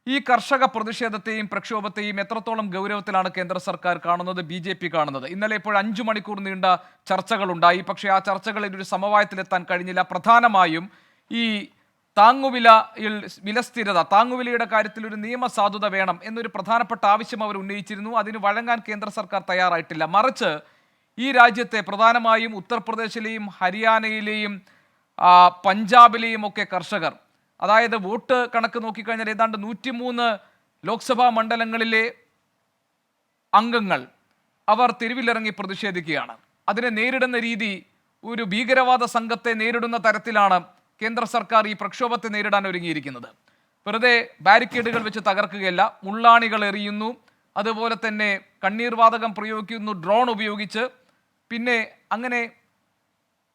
ഈ കർഷക പ്രതിഷേധത്തെയും പ്രക്ഷോഭത്തെയും എത്രത്തോളം ഗൗരവത്തിലാണ് കേന്ദ്ര സർക്കാർ കാണുന്നത്, ബി കാണുന്നത്? ഇന്നലെ ഇപ്പോൾ 5 മണിക്കൂർ നീണ്ട ചർച്ചകളുണ്ടായി. പക്ഷേ ആ ചർച്ചകളിൽ ഒരു സമവായത്തിലെത്താൻ കഴിഞ്ഞില്ല. പ്രധാനമായും ഈ താങ്ങുവിലയിൽ വിലസ്ഥിരത, താങ്ങുവിലയുടെ കാര്യത്തിൽ ഒരു നിയമസാധുത വേണം എന്നൊരു പ്രധാനപ്പെട്ട ആവശ്യം അവർ ഉന്നയിച്ചിരുന്നു. അതിന് വഴങ്ങാൻ കേന്ദ്ര സർക്കാർ തയ്യാറായിട്ടില്ല. മറിച്ച് ഈ രാജ്യത്തെ പ്രധാനമായും ഉത്തർപ്രദേശിലെയും ഹരിയാനയിലെയും പഞ്ചാബിലെയും ഒക്കെ കർഷകർ, അതായത് വോട്ട് കണക്ക് നോക്കിക്കഴിഞ്ഞാൽ ഏതാണ്ട് 103 ലോക്സഭാ മണ്ഡലങ്ങളിലെ അംഗങ്ങൾ അവർ തെരുവിലിറങ്ങി പ്രതിഷേധിക്കുകയാണ്. അതിനെ നേരിടുന്ന രീതി ഒരു ഭീകരവാദ സംഘത്തെ നേരിടുന്ന തരത്തിലാണ് കേന്ദ്ര സർക്കാർ ഈ പ്രക്ഷോഭത്തെ നേരിടാൻ ഒരുങ്ങിയിരിക്കുന്നത്. വെറുതെ ബാരിക്കേഡുകൾ വെച്ച് തകർക്കുകയല്ല, മുള്ളാണികൾ എറിയുന്നു, അതുപോലെ തന്നെ കണ്ണീർ വാതകം പ്രയോഗിക്കുന്നു, ഡ്രോൺ ഉപയോഗിച്ച്. പിന്നെ അങ്ങനെ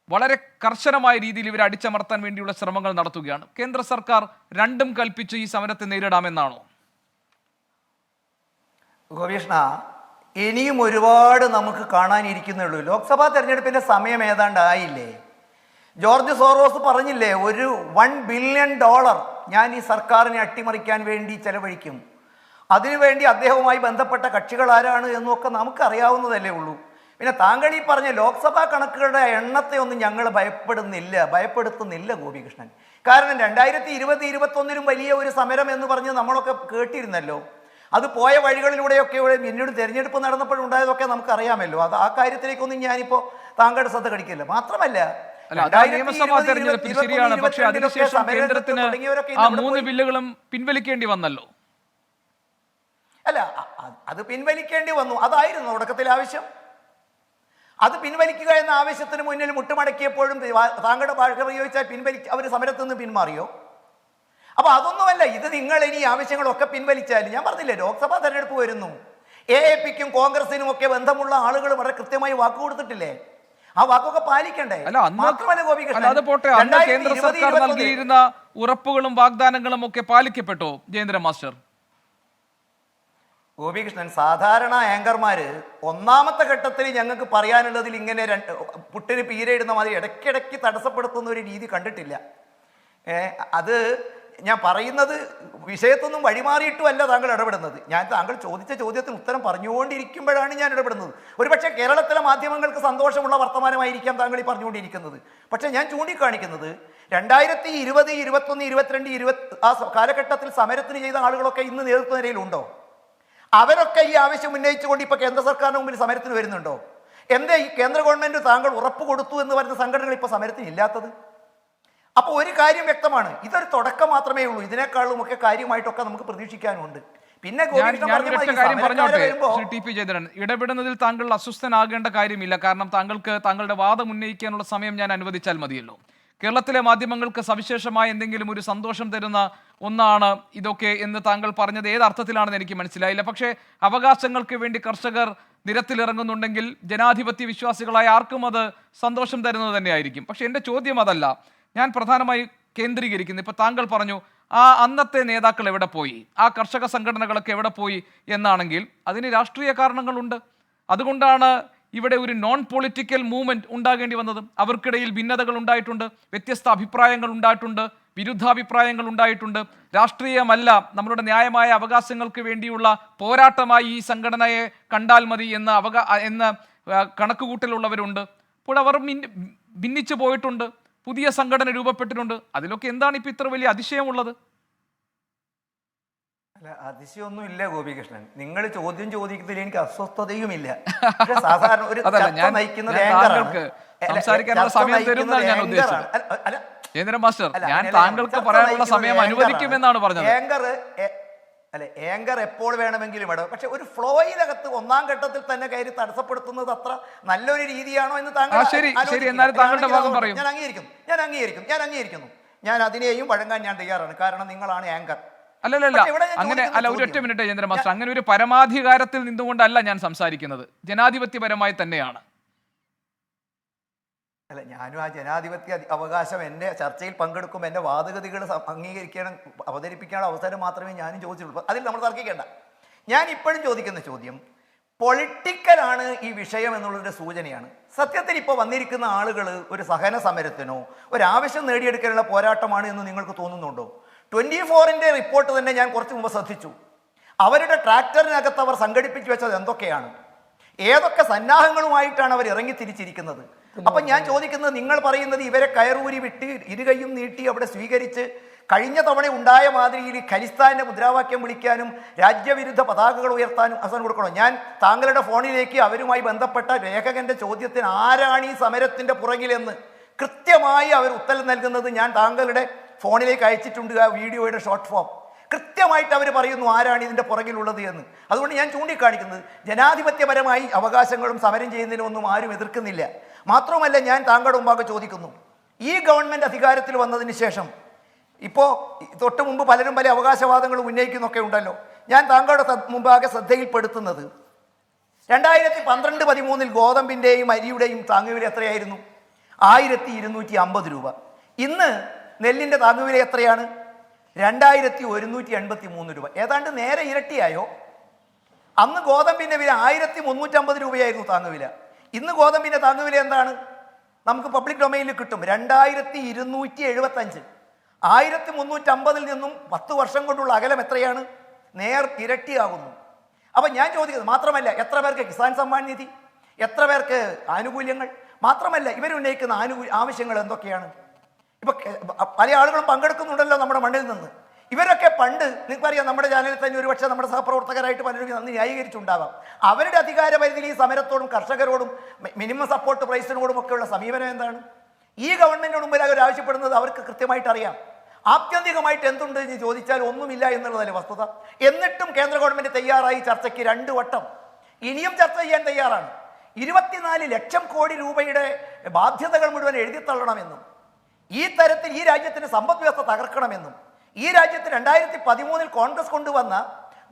വളരെ കർശനമായ രീതിയിൽ ഇവരെ അടിച്ചമർത്താൻ വേണ്ടിയുള്ള ശ്രമങ്ങൾ നടത്തുകയാണ്. കേന്ദ്ര സർക്കാർ രണ്ടും കൽപ്പിച്ച് ഈ സമരത്തെ നേരിടാമെന്നാണോ? ഗോപീഷ്ണ, ഇനിയും ഒരുപാട് നമുക്ക് കാണാനിരിക്കുന്നുള്ളൂ. ലോക്സഭാ തെരഞ്ഞെടുപ്പിന്റെ സമയം ഏതാണ്ട് ആയില്ലേ? ജോർജ് സോറോസ് പറഞ്ഞില്ലേ, ഒരു $1 ബില്യൺ ഞാൻ ഈ സർക്കാരിനെ അട്ടിമറിക്കാൻ വേണ്ടി ചെലവഴിക്കും. അതിനുവേണ്ടി അദ്ദേഹവുമായി ബന്ധപ്പെട്ട കക്ഷികൾ ആരാണ് എന്നൊക്കെ നമുക്കറിയാവുന്നതല്ലേ ഉള്ളൂ. പിന്നെ താങ്കൾ ഈ പറഞ്ഞ ലോക്സഭാ കണക്കുകളുടെ എണ്ണത്തെ ഒന്നും ഞങ്ങൾ ഭയപ്പെടുത്തുന്നില്ല ഗോപികൃഷ്ണൻ. കാരണം 2020-21 വലിയ ഒരു സമരം എന്ന് പറഞ്ഞ് നമ്മളൊക്കെ കേട്ടിരുന്നല്ലോ. അത് പോയ വഴികളിലൂടെയൊക്കെ പിന്നീട് തെരഞ്ഞെടുപ്പ് നടന്നപ്പോഴുണ്ടായതൊക്കെ നമുക്കറിയാമല്ലോ. അത് ആ കാര്യത്തിലേക്കൊന്നും ഞാനിപ്പോൾ താങ്കളുടെ ശ്രദ്ധ കടിക്കില്ല. മാത്രമല്ല, നിയമസഭാ തെരഞ്ഞെടുപ്പിൽ ശരിയാണ്, പക്ഷേ അതിനുശേഷം കേന്ദ്രത്തിന് ആ 3 ബില്ലുകളും പിൻവലിക്കേണ്ടി വന്നല്ലോ. അല്ല, അത് പിൻവലിക്കേണ്ടി വന്നു. അതായിരുന്നു തുടക്കത്തിൽ ആവശ്യം. അത് പിൻവലിക്കുക എന്ന ആവശ്യത്തിന് മുന്നിൽ മുട്ടുമടക്കിയപ്പോഴും താങ്കളുടെ ഭാഷ പ്രയോഗിച്ചാൽ അവർ സമരത്തിൽ നിന്ന് പിന്മാറിയോ? അപ്പൊ അതൊന്നുമല്ല. ഇത് നിങ്ങൾ ഇനി ആവശ്യങ്ങളൊക്കെ പിൻവലിച്ചാൽ, ഞാൻ പറഞ്ഞില്ലേ, ലോക്സഭാ തെരഞ്ഞെടുപ്പ് വരുന്നു. AAPക്കും കോൺഗ്രസിനും ഒക്കെ ബന്ധമുള്ള ആളുകൾ വളരെ കൃത്യമായി വാക്ക് കൊടുത്തിട്ടില്ലേ? ആ വാക്കൊക്കെ പാലിക്കണ്ടേ? മാത്രമല്ല ഗോപികൃഷ്ണൻ, കേന്ദ്ര സർക്കാർ നൽകിയിരുന്ന ഉറപ്പുകളും വാഗ്ദാനങ്ങളും ഒക്കെ പാലിക്കപ്പെട്ടോ ജയേന്ദ്ര മാസ്റ്റർ? ഗോപികൃഷ്ണൻ, സാധാരണ ആങ്കർമാര് ഒന്നാമത്തെ ഘട്ടത്തിൽ ഞങ്ങൾക്ക് പറയാനുള്ളതിൽ ഇങ്ങനെ പുട്ടിന് പീരയിടുന്ന മാതിരി ഇടയ്ക്കിടയ്ക്ക് തടസ്സപ്പെടുത്തുന്ന ഒരു രീതി കണ്ടിട്ടില്ല. അത് ഞാൻ പറയുന്നത് വിഷയത്തൊന്നും വഴിമാറിയിട്ടുമല്ല താങ്കൾ ഇടപെടുന്നത്. ഞാൻ താങ്കൾ ചോദിച്ച ചോദ്യത്തിന് ഉത്തരം പറഞ്ഞുകൊണ്ടിരിക്കുമ്പോഴാണ് ഞാൻ ഇടപെടുന്നത്. ഒരുപക്ഷെ കേരളത്തിലെ മാധ്യമങ്ങൾക്ക് സന്തോഷമുള്ള വർത്തമാനമായിരിക്കാം താങ്കൾ ഈ പറഞ്ഞുകൊണ്ടിരിക്കുന്നത്. പക്ഷെ ഞാൻ ചൂണ്ടിക്കാണിക്കുന്നത് 2020, 21, 22, ആ കാലഘട്ടത്തിൽ സമരത്തിന് ചെയ്ത ആളുകളൊക്കെ ഇന്ന് നേതൃത്വ നിരയിലുണ്ടോ? അവരൊക്കെ ഈ ആവശ്യം ഉന്നയിച്ചുകൊണ്ട് ഇപ്പൊ കേന്ദ്ര സർക്കാരിന് മുമ്പിൽ സമരത്തിന് വരുന്നുണ്ടോ? എന്തേ ഈ കേന്ദ്ര ഗവൺമെന്റ് താങ്കൾ ഉറപ്പ് കൊടുത്തു എന്ന് പറയുന്ന സംഘടനകൾ ഇപ്പൊ സമരത്തിന് ഇല്ലാത്തത്? അപ്പൊ ഒരു കാര്യം വ്യക്തമാണ്, ഇതൊരു തുടക്കം മാത്രമേ ഉള്ളൂ. ഇതിനേക്കാളും ഒക്കെ കാര്യമായിട്ടൊക്കെ നമുക്ക് പ്രതീക്ഷിക്കാനുണ്ട്. പിന്നെ ഇടപെടുന്നതിൽ താങ്കൾ അസ്വസ്ഥനാകേണ്ട കാര്യമില്ല. കാരണം താങ്കൾക്ക് താങ്കളുടെ വാദം ഉന്നയിക്കാനുള്ള സമയം ഞാൻ അനുവദിച്ചാൽ മതിയല്ലോ. കേരളത്തിലെ മാധ്യമങ്ങൾക്ക് സവിശേഷമായ എന്തെങ്കിലും ഒരു സന്തോഷം തരുന്ന ഒന്നാണ് ഇതൊക്കെ എന്ന് താങ്കൾ പറഞ്ഞത് ഏത് അർത്ഥത്തിലാണെന്ന് എനിക്ക് മനസ്സിലായില്ല. പക്ഷേ അവകാശങ്ങൾക്ക് വേണ്ടി കർഷകർ നിരത്തിലിറങ്ങുന്നുണ്ടെങ്കിൽ ജനാധിപത്യ വിശ്വാസികളായ ആർക്കും അത് സന്തോഷം തരുന്നത് തന്നെയായിരിക്കും. പക്ഷെ എൻ്റെ ചോദ്യം അതല്ല. ഞാൻ പ്രധാനമായി കേന്ദ്രീകരിക്കുന്നത്, ഇപ്പോൾ താങ്കൾ പറഞ്ഞു ആ അന്നത്തെ നേതാക്കൾ എവിടെ പോയി, ആ കർഷക സംഘടനകളൊക്കെ എവിടെ പോയി എന്നാണെങ്കിൽ അതിന് രാഷ്ട്രീയ കാരണങ്ങളുണ്ട്. അതുകൊണ്ടാണ് ഇവിടെ ഒരു നോൺ പൊളിറ്റിക്കൽ മൂവ്മെന്റ് ഉണ്ടാകേണ്ടി വന്നത്. അവർക്കിടയിൽ ഭിന്നതകൾ ഉണ്ടായിട്ടുണ്ട്, വ്യത്യസ്ത അഭിപ്രായങ്ങൾ ഉണ്ടായിട്ടുണ്ട്, വിരുദ്ധാഭിപ്രായങ്ങൾ ഉണ്ടായിട്ടുണ്ട്. രാഷ്ട്രീയമല്ല, നമ്മളുടെ ന്യായമായ അവകാശങ്ങൾക്ക് വേണ്ടിയുള്ള പോരാട്ടമായി ഈ സംഘടനയെ കണ്ടാൽ മതി എന്ന കണക്കുകൂട്ടലുള്ളവരുണ്ട്. അപ്പോൾ അവർ ഭിന്നിച്ചു പോയിട്ടുണ്ട്, പുതിയ സംഘടന രൂപപ്പെട്ടിട്ടുണ്ട്. അതിലൊക്കെ എന്താണ് ഇപ്പൊ ഇത്ര വലിയ അതിശയമുള്ളത്? അല്ല, അതിശയൊന്നും ഇല്ല ഗോപികൃഷ്ണൻ. നിങ്ങൾ ചോദ്യം ചോദിക്കുന്നതിൽ എനിക്ക് അസ്വസ്ഥതയുമില്ല. സാധാരണ ഒരു നയിക്കുന്നത് താങ്കൾക്ക് പറയാനുള്ള സമയം അനുവദിക്കുമെന്നാണ് പറഞ്ഞത്. ഏങ്കർ എപ്പോൾ വേണമെങ്കിലും ഇടം. പക്ഷെ ഒരു ഫ്ലോയിലകത്ത് ഒന്നാം ഘട്ടത്തിൽ തന്നെ കയറി തടസ്സപ്പെടുത്തുന്നത് അത്ര നല്ലൊരു രീതിയാണോ എന്ന് താങ്കൾ ഞാൻ അംഗീകരിക്കുന്നു. ഞാൻ അതിനെയും വഴങ്ങാൻ ഞാൻ തയ്യാറാണ്. കാരണം നിങ്ങളാണ് ആങ്കർ. അല്ലല്ല, അങ്ങനെ അല്ല, ഒരൊറ്റ മിനിറ്റ് ജയേന്ദ്ര മാസ്റ്റർ. അങ്ങനെ ഒരു പരമാധികാരത്തിൽ നിന്നുകൊണ്ടല്ല ഞാൻ സംസാരിക്കുന്നത്, ജനാധിപത്യപരമായി തന്നെയാണ്. അല്ല, ഞാനും ആ ജനാധിപത്യ അവകാശം എൻ്റെ ചർച്ചയിൽ പങ്കെടുക്കും, എൻ്റെ വാദഗതികൾ അവതരിപ്പിക്കാനുള്ള അവസരം മാത്രമേ ഞാനും ചോദിച്ചിട്ടുള്ളൂ. അതിൽ നമ്മൾ തർക്കിക്കേണ്ട. ഞാൻ ഇപ്പോഴും ചോദിക്കുന്ന ചോദ്യം പൊളിറ്റിക്കലാണ് ഈ വിഷയം എന്നുള്ളൊരു സൂചനയാണ്. സത്യത്തിൽ ഇപ്പോൾ വന്നിരിക്കുന്ന ആളുകൾ ഒരു സഹന സമരത്തിനോ ഒരാവശ്യം നേടിയെടുക്കാനുള്ള പോരാട്ടമാണ് എന്ന് നിങ്ങൾക്ക് തോന്നുന്നുണ്ടോ? 24-ന്റെ റിപ്പോർട്ട് തന്നെ ഞാൻ കുറച്ച് മുമ്പ് ശ്രദ്ധിച്ചു. അവരുടെ ട്രാക്ടറിനകത്ത് അവർ സംഘടിപ്പിച്ചു വെച്ചത് എന്തൊക്കെയാണ്, ഏതൊക്കെ സന്നാഹങ്ങളുമായിട്ടാണ് അവർ ഇറങ്ങി തിരിച്ചിരിക്കുന്നത്. അപ്പം ഞാൻ ചോദിക്കുന്നത്, നിങ്ങൾ പറയുന്നത് ഇവരെ കയറൂരി വിട്ട് ഇരുകൈയും നീട്ടി അവിടെ സ്വീകരിച്ച് കഴിഞ്ഞ തവണ ഉണ്ടായ മാതിരിയിൽ ഖലിസ്ഥാന്റെ മുദ്രാവാക്യം വിളിക്കാനും രാജ്യവിരുദ്ധ പതാകകൾ ഉയർത്താനും അവസരം കൊടുക്കണം. ഞാൻ താങ്കളുടെ ഫോണിലേക്ക് അവരുമായി ബന്ധപ്പെട്ട ലേഖകന്റെ ചോദ്യത്തിന് ആരാണ് ഈ സമരത്തിന്റെ പുറകിലെന്ന് കൃത്യമായി അവർ ഉത്തരം നൽകുന്നത് ഞാൻ താങ്കളുടെ ഫോണിലേക്ക് അയച്ചിട്ടുണ്ട്. ആ വീഡിയോയുടെ ഷോർട്ട് ഫോം കൃത്യമായിട്ട് അവർ പറയുന്നു ആരാണ് ഇതിൻ്റെ പുറകിലുള്ളത് എന്ന്. അതുകൊണ്ട് ഞാൻ ചൂണ്ടിക്കാണിക്കുന്നത്, ജനാധിപത്യപരമായി അവകാശങ്ങളും സമരം ചെയ്യുന്നതിനൊന്നും ആരും എതിർക്കുന്നില്ല. മാത്രമല്ല, ഞാൻ താങ്കളുടെ മുമ്പാകെ ചോദിക്കുന്നു, ഈ ഗവൺമെൻറ് അധികാരത്തിൽ വന്നതിന് ശേഷം ഇപ്പോൾ തൊട്ട് മുമ്പ് പലരും പല അവകാശവാദങ്ങൾ ഉന്നയിക്കുന്നൊക്കെ ഉണ്ടല്ലോ. ഞാൻ താങ്കളുടെ മുമ്പാകെ ശ്രദ്ധയിൽപ്പെടുത്തുന്നത് 2012-13 ഗോതമ്പിൻ്റെയും അരിയുടെയും താങ്ങുവില എത്രയായിരുന്നു? 1250 രൂപ. ഇന്ന് നെല്ലിൻ്റെ താങ്ങുവില എത്രയാണ്? 2183 രൂപ. ഏതാണ്ട് നേരെ ഇരട്ടിയായോ? അന്ന് ഗോതമ്പിൻ്റെ വില 1350 രൂപയായിരുന്നു താങ്ങുവില. ഇന്ന് ഗോതമ്പിൻ്റെ താങ്ങുവില എന്താണ്? നമുക്ക് പബ്ലിക് ഡൊമൈനിൽ കിട്ടും, 2275. 1350 നിന്നും 10 വർഷം കൊണ്ടുള്ള അകലം എത്രയാണ്? നേർ ഇരട്ടിയാകുന്നു. അപ്പം ഞാൻ ചോദിക്കുന്നത്, മാത്രമല്ല എത്ര പേർക്ക് കിസാൻ സമ്മാൻ നിധി, എത്ര പേർക്ക് ആനുകൂല്യങ്ങൾ, മാത്രമല്ല ഇവരുന്നയിക്കുന്ന ആവശ്യങ്ങൾ എന്തൊക്കെയാണ്? ഇപ്പൊ പല ആളുകളും പങ്കെടുക്കുന്നുണ്ടല്ലോ നമ്മുടെ മണ്ണിൽ നിന്ന്. ഇവരൊക്കെ പണ്ട് നിങ്ങൾക്കറിയാം, നമ്മുടെ ചാനലിൽ തന്നെ ഒരുപക്ഷെ നമ്മുടെ സഹപ്രവർത്തകരായിട്ട് പലരും അന്ന് ന്യായീകരിച്ചുണ്ടാവാം. അവരുടെ അധികാര പരിധിയിൽ ഈ സമരത്തോടും കർഷകരോടും മിനിമം സപ്പോർട്ട് പ്രൈസിനോടും ഒക്കെയുള്ള സമീപനം എന്താണ്? ഈ ഗവൺമെന്റിന് മുമ്പിൽ അവർ ആവശ്യപ്പെടുന്നത് അവർക്ക് കൃത്യമായിട്ട് അറിയാം. ആത്യന്തികമായിട്ട് എന്തുണ്ട് എന്ന് ചോദിച്ചാൽ ഒന്നുമില്ല എന്നുള്ളതല്ലേ വസ്തുത. എന്നിട്ടും കേന്ദ്ര ഗവൺമെന്റ് തയ്യാറായി ചർച്ചയ്ക്ക് 2 വട്ടം. ഇനിയും ചർച്ച ചെയ്യാൻ തയ്യാറാണ്. 24 ലക്ഷം കോടി രൂപയുടെ ബാധ്യതകൾ മുഴുവൻ എഴുതിത്തള്ളണമെന്നും ഈ തരത്തിൽ ഈ രാജ്യത്തിന്റെ സമ്പദ് വ്യവസ്ഥ തകർക്കണമെന്നും ഈ രാജ്യത്ത് 2013 കോൺഗ്രസ് കൊണ്ടുവന്ന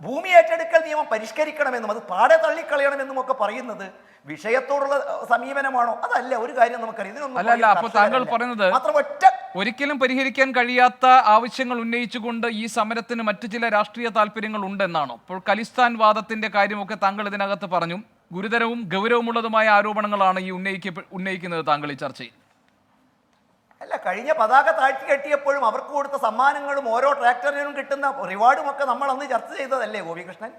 ഭൂമി ഏറ്റെടുക്കൽ നിയമം പരിഷ്കരിക്കണമെന്നും അത് പാടെ തള്ളിക്കളയണമെന്നും ഒക്കെ പറയുന്നത് വിഷയത്തോടുള്ള സമീപനമാണോ? അതല്ല. ഒരു കാര്യം നമുക്കറിയാം, അല്ല. അപ്പോൾ താങ്കൾ പറയുന്നത് ഒരിക്കലും പരിഹരിക്കാൻ കഴിയാത്ത ആവശ്യങ്ങൾ ഉന്നയിച്ചുകൊണ്ട് ഈ സമരത്തിന് മറ്റു ചില രാഷ്ട്രീയ താല്പര്യങ്ങൾ ഉണ്ടെന്നാണോ? അപ്പോൾ ഖലിസ്ഥാൻ വാദത്തിന്റെ കാര്യമൊക്കെ താങ്കൾ ഇതിനകത്ത് പറഞ്ഞു. ഗുരുതരവും ഗൗരവമുള്ളതുമായ ആരോപണങ്ങളാണ് ഈ ഉന്നയിക്കുന്നത് താങ്കൾ ഈ ചർച്ചയിൽ. അല്ല, കഴിഞ്ഞ പതാക താഴ്ത്തി കെട്ടിയപ്പോഴും അവർക്ക് കൊടുത്ത സമ്മാനങ്ങളും ഓരോ ട്രാക്ടറിനും കിട്ടുന്ന റിവാർഡും ഒക്കെ നമ്മൾ അന്ന് ചർച്ച ചെയ്തതല്ലേ ഗോപികൃഷ്ണൻ?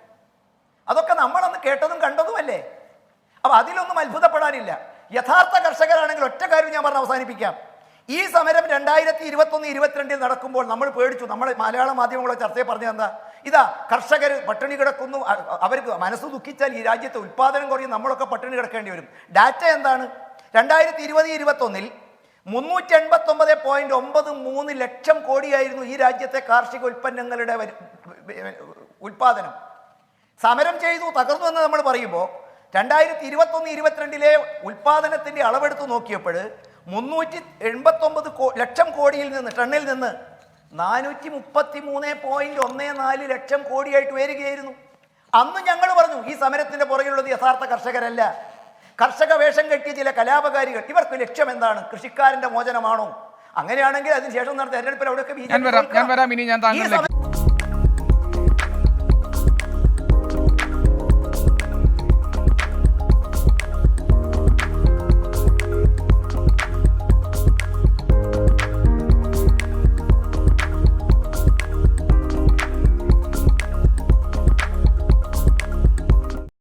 അതൊക്കെ നമ്മളന്ന് കേട്ടതും കണ്ടതുമല്ലേ? അപ്പൊ അതിലൊന്നും അത്ഭുതപ്പെടാനില്ല. യഥാർത്ഥ കർഷകരാണെങ്കിൽ ഒറ്റ കാര്യം ഞാൻ പറഞ്ഞ് അവസാനിപ്പിക്കാം. ഈ സമരം 2021-22 നടക്കുമ്പോൾ നമ്മൾ പേടിച്ചു. നമ്മൾ മലയാള മാധ്യമങ്ങളെ ചർച്ചയിൽ പറഞ്ഞത് എന്താ? ഇതാ കർഷകർ പട്ടിണി കിടക്കുന്നു, അവർക്ക് മനസ്സ് ദുഃഖിച്ചാൽ ഈ രാജ്യത്തെ ഉൽപ്പാദനം കുറയും, നമ്മളൊക്കെ പട്ടിണി കിടക്കേണ്ടി വരും. ഡാറ്റ എന്താണ്? 2020-21 389.93 ലക്ഷം കോടിയായിരുന്നു ഈ രാജ്യത്തെ കാർഷിക ഉൽപ്പന്നങ്ങളുടെ ഉൽപ്പാദനം. സമരം ചെയ്തു തകർന്നു എന്ന് നമ്മൾ പറയുമ്പോൾ 2021-22 ഉൽപ്പാദനത്തിന്റെ അളവെടുത്ത് നോക്കിയപ്പോൾ 389 ലക്ഷം കോടിയിൽ നിന്ന് ടണ്ണിൽ നിന്ന് 433.14 ലക്ഷം കോടിയായിട്ട് ഉയരുകയായിരുന്നു. അന്ന് ഞങ്ങൾ പറഞ്ഞു ഈ സമരത്തിന്റെ പുറകിലുള്ളത് യഥാർത്ഥ കർഷകരല്ല, കർഷക വേഷം കെട്ടിയ ചില കലാപകാരികൾ. ഇവർക്ക് ലക്ഷ്യം എന്താണ്? കൃഷിക്കാരന്റെ മോചനമാണോ? അങ്ങനെയാണെങ്കിൽ അതിനുശേഷം നടത്തിയ തെരഞ്ഞെടുപ്പിൽ അവിടെയൊക്കെ